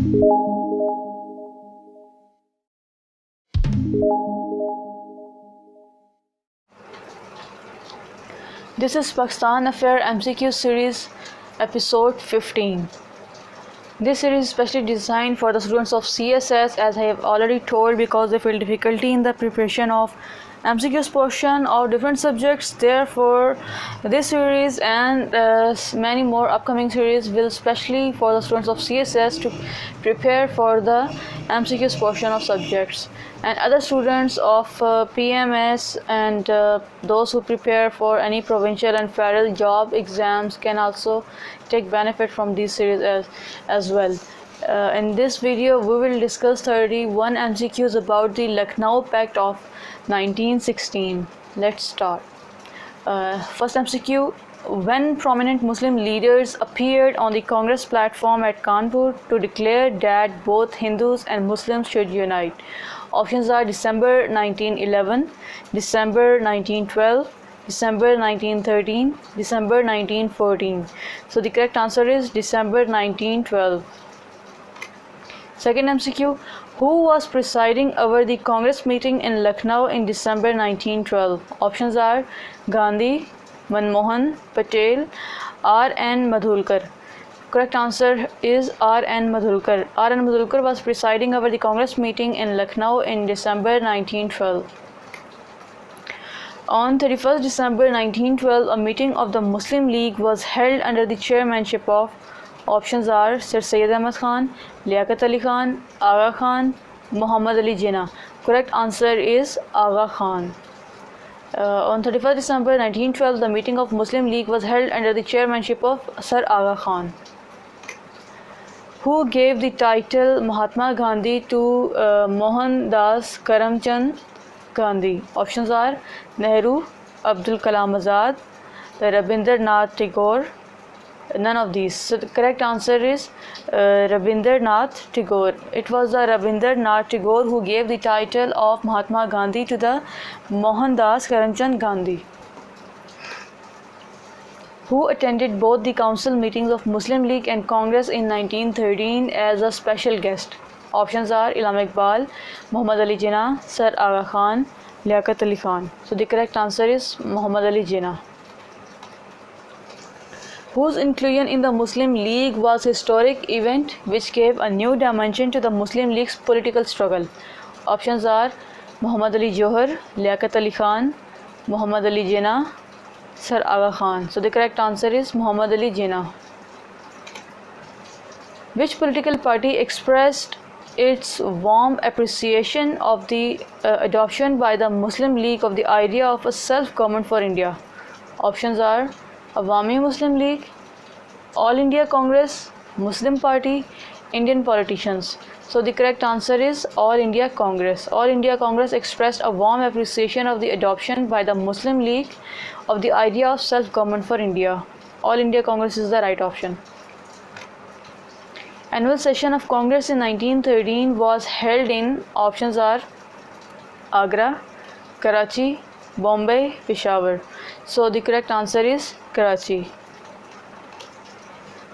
This is Pakistan Affair MCQ series episode 15. This series is specially designed for the students of CSS, as I have already told, because they feel difficulty in the preparation of MCQs portion of different subjects. Therefore, this series and many more upcoming series will specially for the students of CSS to prepare for the MCQs portion of subjects, and other students of PMS and those who prepare for any provincial and federal job exams can also take benefit from this series as well. In this video, we will discuss 31 MCQs about the Lucknow Pact of 1916. Let's start. First MCQ: when prominent Muslim leaders appeared on the Congress platform at Kanpur to declare that both Hindus and Muslims should unite? Options are December 1911, December 1912, December 1913, December 1914. So the correct answer is December 1912. Second MCQ: who was presiding over the Congress meeting in Lucknow in December 1912? Options are Gandhi, Manmohan, Patel, R.N. Madhulkar. Correct answer is R.N. Madhulkar. R.N. Madhulkar was presiding over the Congress meeting in Lucknow in December 1912. On 31st December 1912, a meeting of the Muslim League was held under the chairmanship of, options are Sir Syed Ahmad Khan, Liaquat Ali Khan, Agha Khan, Muhammad Ali Jinnah. Correct answer is Agha Khan. On 31st December 1912, the meeting of Muslim League was held under the chairmanship of Sir Agha Khan. Who gave the title Mahatma Gandhi to Mohandas Karamchand Gandhi? Options are Nehru, Abdul Kalam Azad, Rabindranath Tagore. None of these. So the correct answer is Rabindranath Tagore. It was the Rabindranath Tagore who gave the title of Mahatma Gandhi to the Mohandas Karamchand Gandhi. Who attended both the council meetings of Muslim League and Congress in 1913 as a special guest? Options are Allama Iqbal, Muhammad Ali Jinnah, Sir Agha Khan, Liaquat Ali Khan. So the correct answer is Muhammad Ali Jinnah. Whose inclusion in the Muslim League was a historic event which gave a new dimension to the Muslim League's political struggle? Options are Muhammad Ali Johar, Liaquat Ali Khan, Muhammad Ali Jinnah, Sir Agha Khan. So the correct answer is Muhammad Ali Jinnah. Which political party expressed its warm appreciation of the adoption by the Muslim League of the idea of a self-government for India? Options are Awami Muslim League, All India Congress, Muslim Party, Indian politicians. So the correct answer is All India Congress. All India Congress expressed a warm appreciation of the adoption by the Muslim League of the idea of self-government for India. All India Congress is the right option. Annual session of Congress in 1913 was held in, options are Agra, Karachi, Bombay, Peshawar. So the correct answer is Karachi.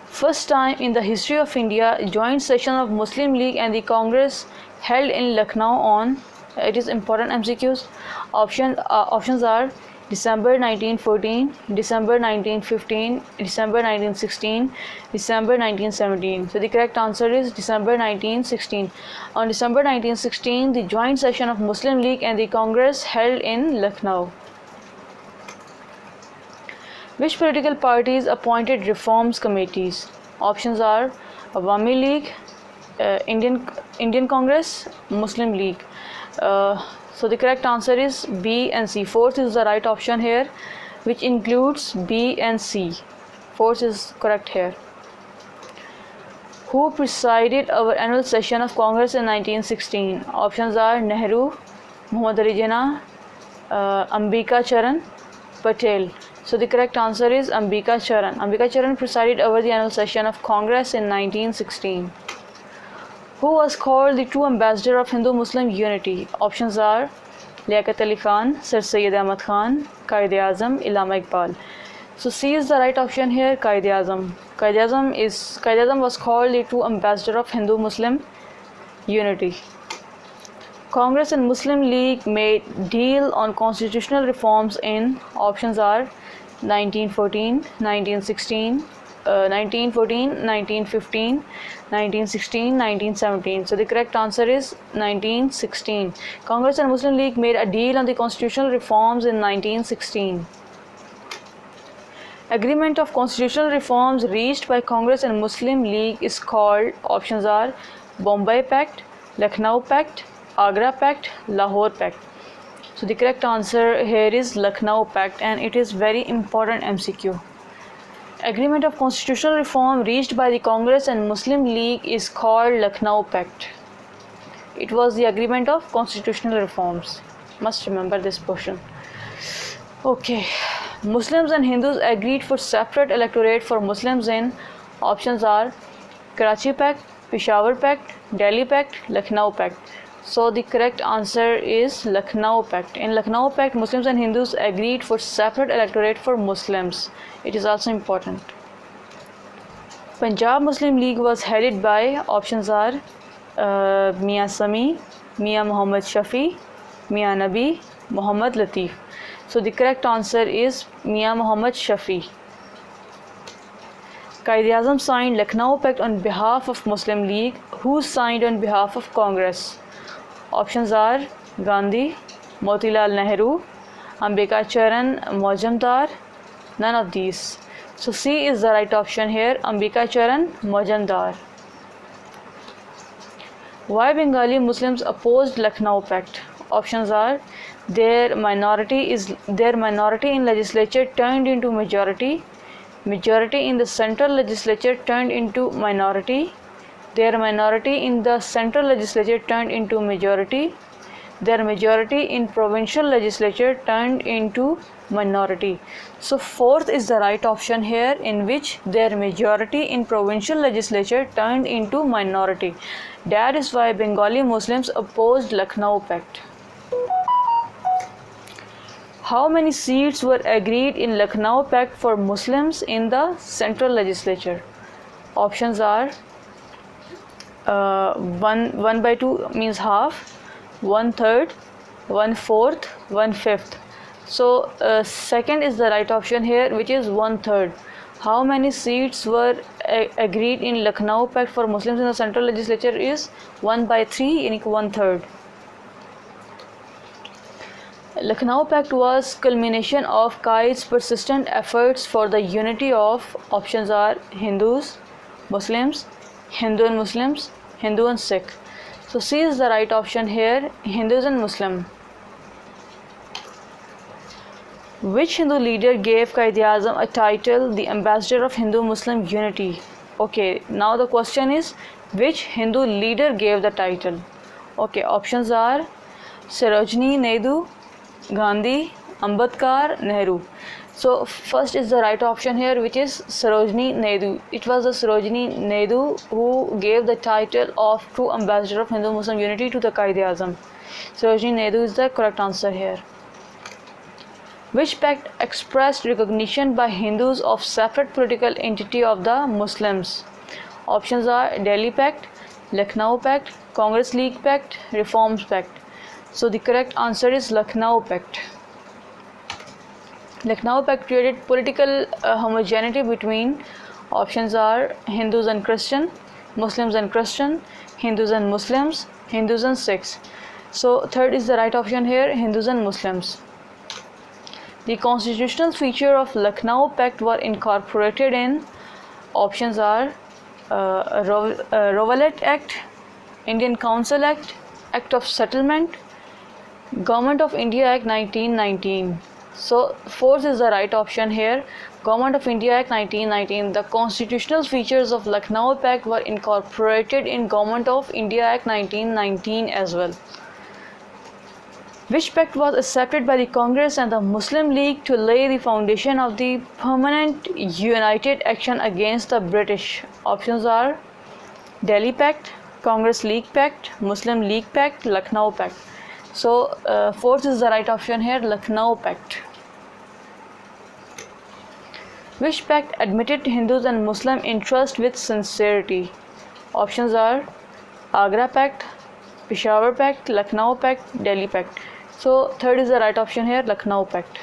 First time in the history of India, joint session of Muslim League and the Congress held in Lucknow on, it is important MCQs. Options are December 1914, December 1915, December 1916, December 1917. So the correct answer is December 1916. On December 1916, the joint session of Muslim League and the Congress held in Lucknow. Which political parties appointed reforms committees? Options are Awami League, Indian Congress, Muslim League. So the correct answer is B and C. Fourth is the right option here, which includes B and C. Fourth is correct here. Who presided over annual session of Congress in 1916? Options are Nehru, Muhammad Ali Jinnah, Ambika Charan, Patel. So the correct answer is Ambika Charan. Ambika Charan presided over the annual session of Congress in 1916. Who was called the true ambassador of Hindu-Muslim unity? Options are Liaquat Ali Khan, Sir Syed Ahmad Khan, Quaid-e-Azam, Allama Iqbal. So C is the right option here, Quaid-e-Azam. Quaid-e-Azam was called the true ambassador of Hindu-Muslim unity. Congress and Muslim League made deal on constitutional reforms in options are 1914, 1916, 1914, 1915, 1916, 1917. So the correct answer is 1916. Congress and Muslim League made a deal on the constitutional reforms in 1916. Agreement of constitutional reforms reached by Congress and Muslim League is called, options are Bombay Pact, Lucknow Pact, Agra Pact, Lahore Pact. So the correct answer here is Lucknow Pact, and it is very important MCQ. Agreement of constitutional reform reached by the Congress and Muslim League is called Lucknow Pact. It was the agreement of constitutional reforms. Must remember this portion. Okay. Muslims and Hindus agreed for separate electorate for Muslims in, options are Karachi Pact, Peshawar Pact, Delhi Pact, Lucknow Pact. So the correct answer is Lucknow Pact. In Lucknow Pact, Muslims and Hindus agreed for separate electorate for Muslims. It is also important. Punjab Muslim League was headed by, options are Mian Sami, Mian Muhammad Shafi, Mian Nabi, Muhammad Latif. So the correct answer is Mian Muhammad Shafi. Quaid-e-Azam signed Lucknow Pact on behalf of Muslim League. Who signed on behalf of Congress? Options are Gandhi, Motilal Nehru, Ambika Charan Majumdar. None of these. So C is the right option here, Ambika Charan Majumdar. Why Bengali Muslims opposed Lucknow Pact? Options are their minority in legislature turned into majority in the central legislature turned into minority, their minority in the central legislature turned into majority, their majority in provincial legislature turned into minority. So fourth is the right option here, in which their majority in provincial legislature turned into minority. That is why Bengali Muslims opposed Lucknow Pact. How many seats were agreed in Lucknow Pact for Muslims in the central legislature? Options are 1 by 2 means half, 1/3, 1/4, 1/5. So second is the right option here, which is 1/3. How many seats were agreed in Lucknow Pact for Muslims in the central legislature is 1 by 3, yani 1/3. Lucknow Pact was culmination of Quaid's persistent efforts for the unity of, options are Hindus, Muslims, Hindu and Muslims, Hindu and Sikh. So C is the right option here, Hindus and Muslim. Which Hindu leader gave Quaid-e-Azam a title, the ambassador of Hindu-Muslim unity? Okay, now the question is, which Hindu leader gave the title? Okay, options are Sarojini Naidu, Gandhi, Ambedkar, Nehru. So first is the right option here, which is Sarojini Naidu. It was the Sarojini Naidu who gave the title of true ambassador of Hindu-Muslim unity to the Quaid-e-Azam. Sarojini Naidu is the correct answer here. Which pact expressed recognition by Hindus of separate political entity of the Muslims? Options are Delhi Pact, Lucknow Pact, Congress League Pact, Reforms Pact. So the correct answer is Lucknow Pact. Lucknow Pact created political homogeneity between, options are Hindus and Christian, Muslims and Christian, Hindus and Muslims, Hindus and Sikhs. So third is the right option here, Hindus and Muslims. The constitutional feature of Lucknow Pact were incorporated in, options are Rowlatt Act, Indian Council Act, Act of Settlement, Government of India Act 1919. So fourth is the right option here, Government of India Act 1919. The constitutional features of Lucknow Pact were incorporated in Government of India Act 1919 as well. Which pact was accepted by the Congress and the Muslim League to lay the foundation of the permanent united action against the British? Options are Delhi Pact, Congress League Pact, Muslim League Pact, Lucknow Pact. So fourth is the right option here, Lucknow Pact. Which pact admitted Hindus and Muslim interest with sincerity? Options are Agra Pact, Peshawar Pact, Lucknow Pact, Delhi Pact. So third is the right option here, Lucknow Pact.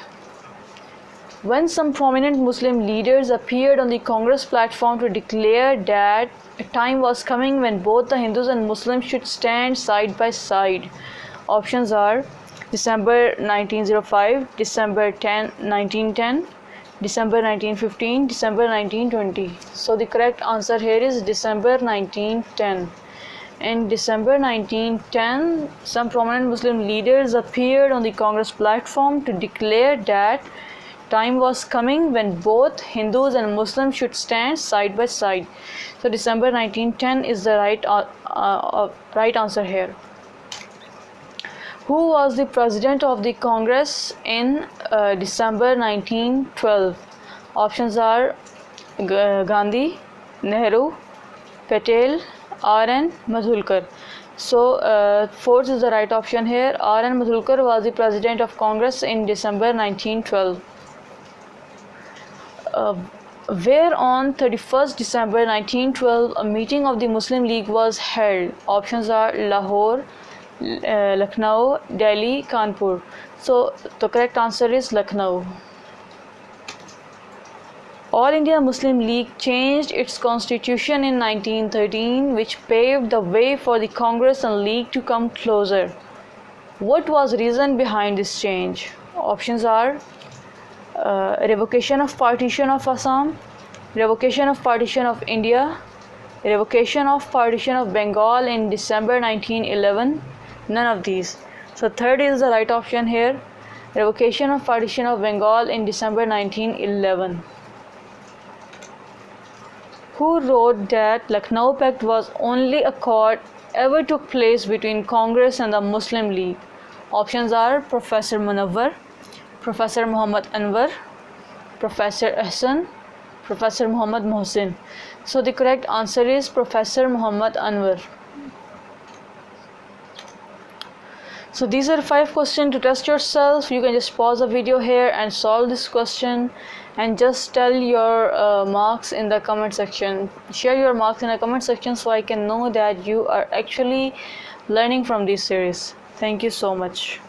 When some prominent Muslim leaders appeared on the Congress platform to declare that a time was coming when both the Hindus and Muslims should stand side by side. Options are December 1905, December 1910, December 1915, December 1920. So the correct answer here is December 1910. In December 1910, some prominent Muslim leaders appeared on the Congress platform to declare that time was coming when both Hindus and Muslims should stand side by side. So December 1910 is the right answer here. Who was the president of the Congress in December 1912? Options are Gandhi, Nehru, Patel, R.N. Madhulkar. So fourth is the right option here. R.N. Madhulkar was the president of Congress in December 1912. Where on 31st December 1912 a meeting of the Muslim League was held? Options are Lahore, Lucknow, Delhi, Kanpur. So the correct answer is Lucknow. All India Muslim League changed its constitution in 1913, which paved the way for the Congress and League to come closer. What was the reason behind this change? Options are revocation of partition of Assam, revocation of partition of India, revocation of partition of Bengal in December 1911. None of these. So third is the right option here, revocation of partition of Bengal in December 1911. Who wrote that Lucknow Pact was only accord ever took place between Congress and the Muslim League? Options are Professor Munawwar, Professor Muhammad Anwar, Professor Ahsan, Professor Muhammad Mohsin. So the correct answer is Professor Muhammad Anwar. So these are 5 questions to test yourself. You can just pause the video here and solve this question and just tell your marks in the comment section. Share your marks in the comment section so I can know that you are actually learning from this series. Thank you so much.